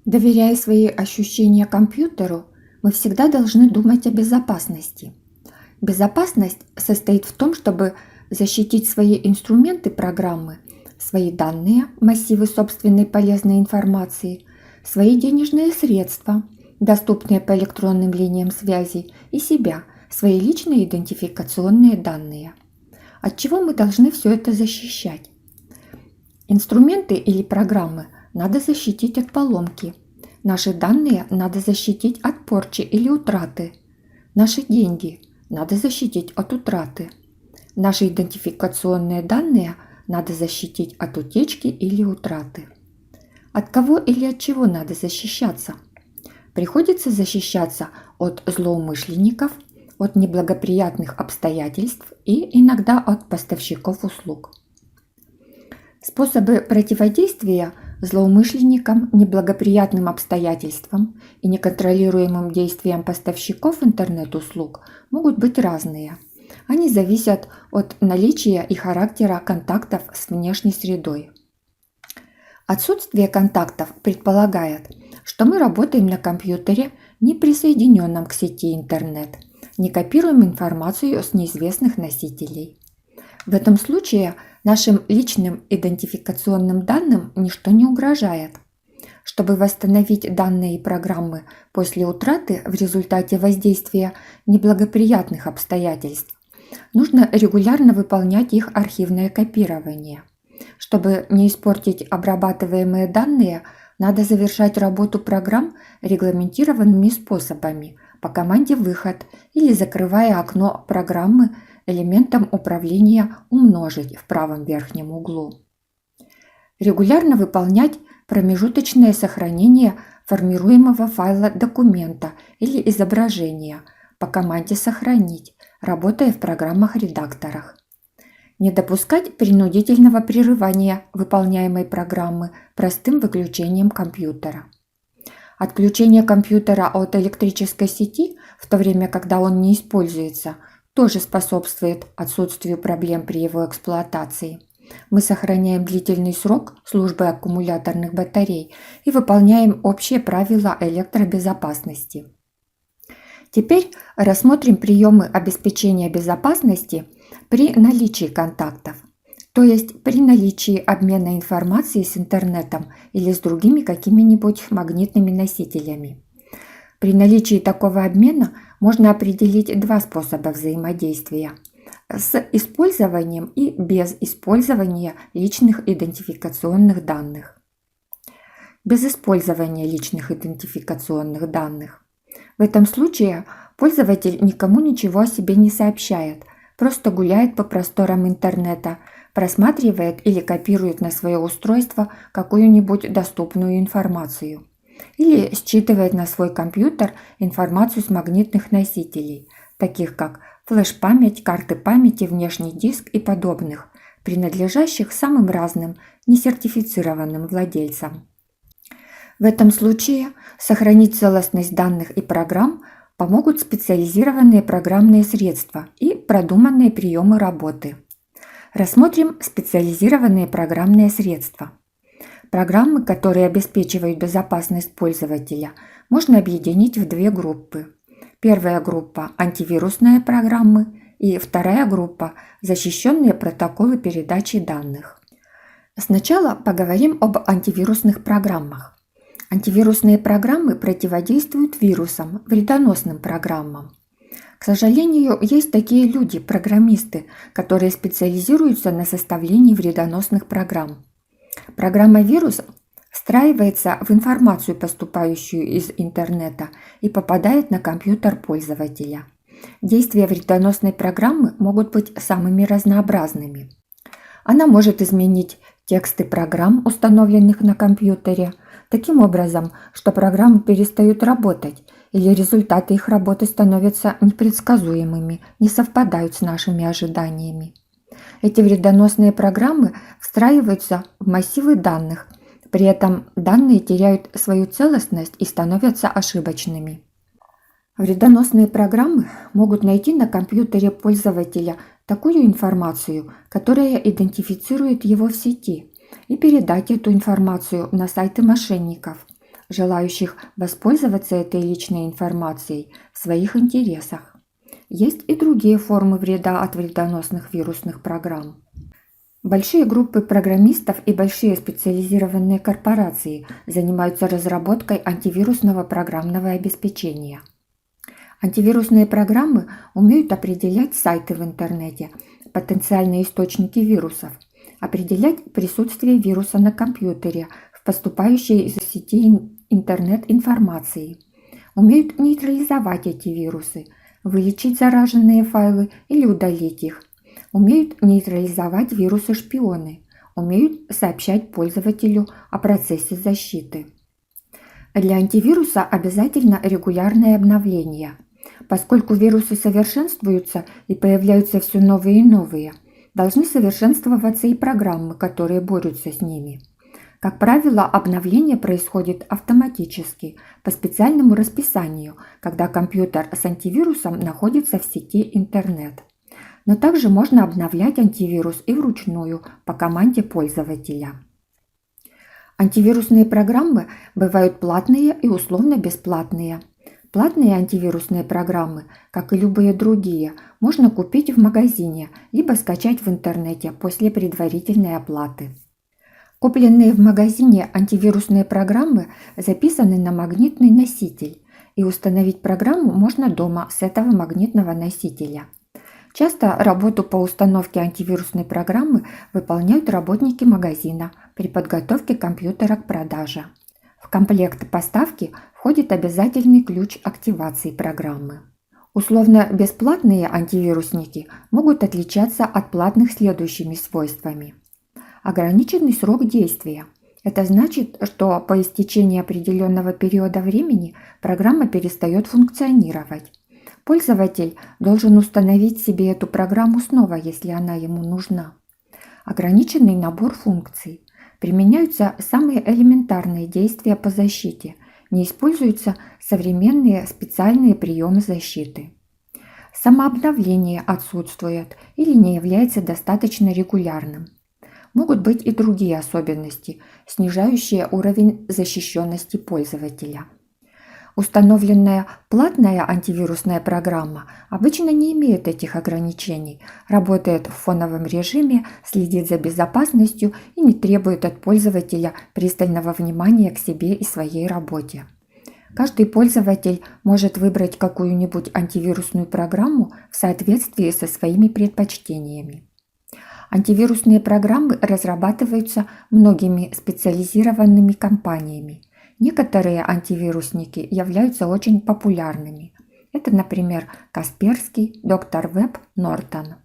Доверяя свои ощущения компьютеру, мы всегда должны думать о безопасности. Безопасность состоит в том, чтобы защитить свои инструменты программы, свои данные, массивы собственной полезной информации, свои денежные средства, доступные по электронным линиям связи, и себя, свои личные идентификационные данные. От чего мы должны все это защищать? Инструменты или программы надо защитить от поломки. Наши данные надо защитить от порчи или утраты. Наши деньги надо защитить от утраты. Наши идентификационные данные надо защитить от утечки или утраты. От кого или от чего надо защищаться? Приходится защищаться от злоумышленников, от неблагоприятных обстоятельств и иногда от поставщиков услуг. Способы противодействия злоумышленникам, неблагоприятным обстоятельствам и неконтролируемым действиям поставщиков интернет-услуг могут быть разные. Они зависят от наличия и характера контактов с внешней средой. Отсутствие контактов предполагает, что мы работаем на компьютере, не присоединенном к сети интернет, не копируем информацию с неизвестных носителей. В этом случае нашим личным идентификационным данным ничто не угрожает. Чтобы восстановить данные и программы после утраты в результате воздействия неблагоприятных обстоятельств, нужно регулярно выполнять их архивное копирование. Чтобы не испортить обрабатываемые данные, надо завершать работу программ регламентированными способами по команде «Выход» или закрывая окно программы элементом управления «Умножить» в правом верхнем углу. Регулярно выполнять промежуточное сохранение формируемого файла документа или изображения по команде «Сохранить», работая в программах-редакторах. Не допускать принудительного прерывания выполняемой программы простым выключением компьютера. Отключение компьютера от электрической сети, в то время, когда он не используется, тоже способствует отсутствию проблем при его эксплуатации. Мы сохраняем длительный срок службы аккумуляторных батарей и выполняем общие правила электробезопасности. Теперь рассмотрим приемы обеспечения безопасности при наличии контактов, то есть при наличии обмена информацией с интернетом или с другими какими-нибудь магнитными носителями. При наличии такого обмена можно определить два способа взаимодействия – с использованием и без использования личных идентификационных данных. Без использования личных идентификационных данных. В этом случае пользователь никому ничего о себе не сообщает, просто гуляет по просторам интернета, просматривает или копирует на свое устройство какую-нибудь доступную информацию. Или считывает на свой компьютер информацию с магнитных носителей, таких как флеш-память, карты памяти, внешний диск и подобных, принадлежащих самым разным несертифицированным владельцам. В этом случае сохранить целостность данных и программ помогут специализированные программные средства и продуманные приемы работы. Рассмотрим специализированные программные средства. Программы, которые обеспечивают безопасность пользователя, можно объединить в две группы. Первая группа – антивирусные программы, и вторая группа – защищенные протоколы передачи данных. Сначала поговорим об антивирусных программах. Антивирусные программы противодействуют вирусам, вредоносным программам. К сожалению, есть такие люди, программисты, которые специализируются на составлении вредоносных программ. Программа «Вирус» встраивается в информацию, поступающую из интернета, и попадает на компьютер пользователя. Действия вредоносной программы могут быть самыми разнообразными. Она может изменить тексты программ, установленных на компьютере, таким образом, что программы перестают работать, или результаты их работы становятся непредсказуемыми, не совпадают с нашими ожиданиями. Эти вредоносные программы встраиваются в массивы данных, при этом данные теряют свою целостность и становятся ошибочными. Вредоносные программы могут найти на компьютере пользователя такую информацию, которая идентифицирует его в сети, и передать эту информацию на сайты мошенников, желающих воспользоваться этой личной информацией в своих интересах. Есть и другие формы вреда от вредоносных вирусных программ. Большие группы программистов и большие специализированные корпорации занимаются разработкой антивирусного программного обеспечения. Антивирусные программы умеют определять сайты в интернете, потенциальные источники вирусов, определять присутствие вируса на компьютере в поступающей из сети интернет-информации, умеют нейтрализовать эти вирусы, вылечить зараженные файлы или удалить их, умеют нейтрализовать вирусы-шпионы, умеют сообщать пользователю о процессе защиты. Для антивируса обязательно регулярное обновление. Поскольку вирусы совершенствуются и появляются все новые и новые, должны совершенствоваться и программы, которые борются с ними. Как правило, обновление происходит автоматически, по специальному расписанию, когда компьютер с антивирусом находится в сети интернет. Но также можно обновлять антивирус и вручную по команде пользователя. Антивирусные программы бывают платные и условно-бесплатные. Платные антивирусные программы, как и любые другие, можно купить в магазине, либо скачать в интернете после предварительной оплаты. Купленные в магазине антивирусные программы записаны на магнитный носитель, и установить программу можно дома с этого магнитного носителя. Часто работу по установке антивирусной программы выполняют работники магазина при подготовке компьютера к продаже. В комплект поставки входит обязательный ключ активации программы. Условно-бесплатные антивирусники могут отличаться от платных следующими свойствами. Ограниченный срок действия. Это значит, что по истечении определенного периода времени программа перестает функционировать. Пользователь должен установить себе эту программу снова, если она ему нужна. Ограниченный набор функций. Применяются самые элементарные действия по защите. Не используются современные специальные приемы защиты. Самообновление отсутствует или не является достаточно регулярным. Могут быть и другие особенности, снижающие уровень защищенности пользователя. Установленная платная антивирусная программа обычно не имеет этих ограничений, работает в фоновом режиме, следит за безопасностью и не требует от пользователя пристального внимания к себе и своей работе. Каждый пользователь может выбрать какую-нибудь антивирусную программу в соответствии со своими предпочтениями. Антивирусные программы разрабатываются многими специализированными компаниями. Некоторые антивирусники являются очень популярными. Это, например, Касперский, Доктор Веб, Нортон.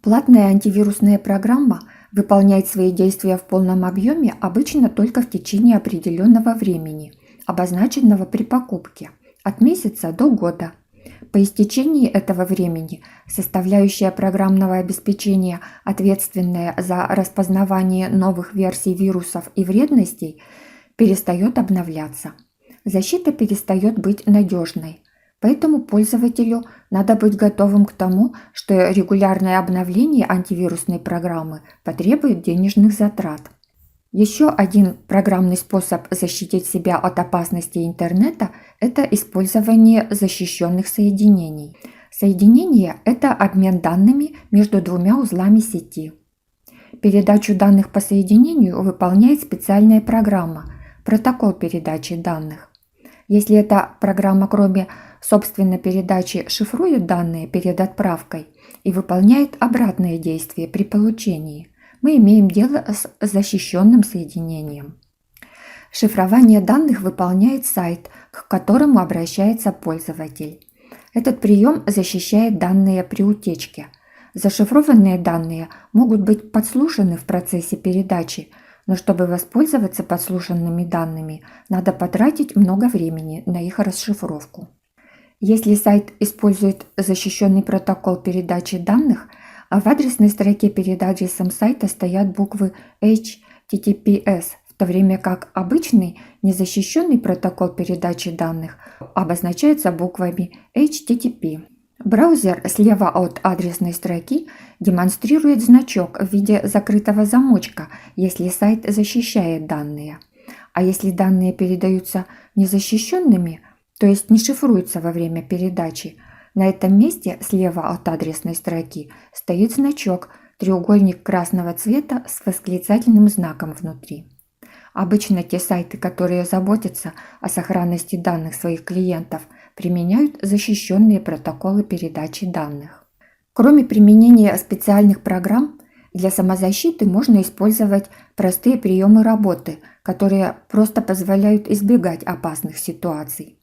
Платная антивирусная программа выполняет свои действия в полном объеме обычно только в течение определенного времени, обозначенного при покупке, от месяца до года. По истечении этого времени составляющая программного обеспечения, ответственная за распознавание новых версий вирусов и вредностей, перестает обновляться. Защита перестает быть надежной. Поэтому пользователю надо быть готовым к тому, что регулярное обновление антивирусной программы потребует денежных затрат. Еще один программный способ защитить себя от опасностей интернета – это использование защищенных соединений. Соединение – это обмен данными между двумя узлами сети. Передачу данных по соединению выполняет специальная программа – протокол передачи данных. Если эта программа, кроме собственной передачи, шифрует данные перед отправкой и выполняет обратное действие при получении, мы имеем дело с защищенным соединением. Шифрование данных выполняет сайт, к которому обращается пользователь. Этот прием защищает данные при утечке. Зашифрованные данные могут быть подслушаны в процессе передачи, но чтобы воспользоваться подслушанными данными, надо потратить много времени на их расшифровку. Если сайт использует защищенный протокол передачи данных, а в адресной строке перед адресом сайта стоят буквы HTTPS, в то время как обычный незащищенный протокол передачи данных обозначается буквами HTTP. Браузер слева от адресной строки демонстрирует значок в виде закрытого замочка, если сайт защищает данные. А если данные передаются незащищенными, то есть не шифруются во время передачи, на этом месте слева от адресной строки стоит значок треугольник красного цвета с восклицательным знаком внутри. Обычно те сайты, которые заботятся о сохранности данных своих клиентов, применяют защищенные протоколы передачи данных. Кроме применения специальных программ, для самозащиты можно использовать простые приемы работы, которые просто позволяют избегать опасных ситуаций.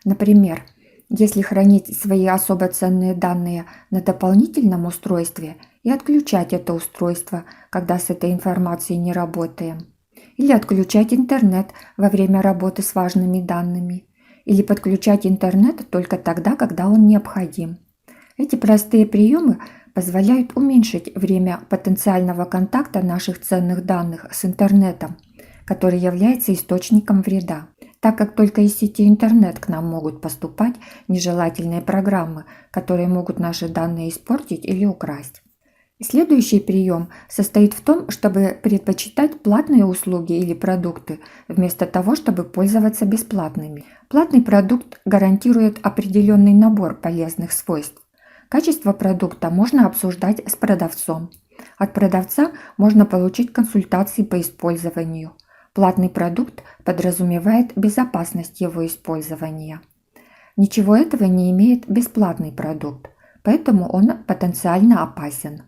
Например, если хранить свои особо ценные данные на дополнительном устройстве и отключать это устройство, когда с этой информацией не работаем. Или отключать интернет во время работы с важными данными. Или подключать интернет только тогда, когда он необходим. Эти простые приемы позволяют уменьшить время потенциального контакта наших ценных данных с интернетом, который является источником вреда, так как только из сети интернет к нам могут поступать нежелательные программы, которые могут наши данные испортить или украсть. Следующий прием состоит в том, чтобы предпочитать платные услуги или продукты, вместо того, чтобы пользоваться бесплатными. Платный продукт гарантирует определенный набор полезных свойств. Качество продукта можно обсуждать с продавцом. От продавца можно получить консультации по использованию. Платный продукт подразумевает безопасность его использования. Ничего этого не имеет бесплатный продукт, поэтому он потенциально опасен.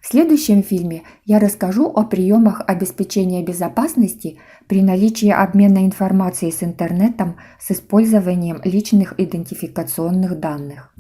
В следующем фильме я расскажу о приемах обеспечения безопасности при наличии обмена информацией с интернетом с использованием личных идентификационных данных.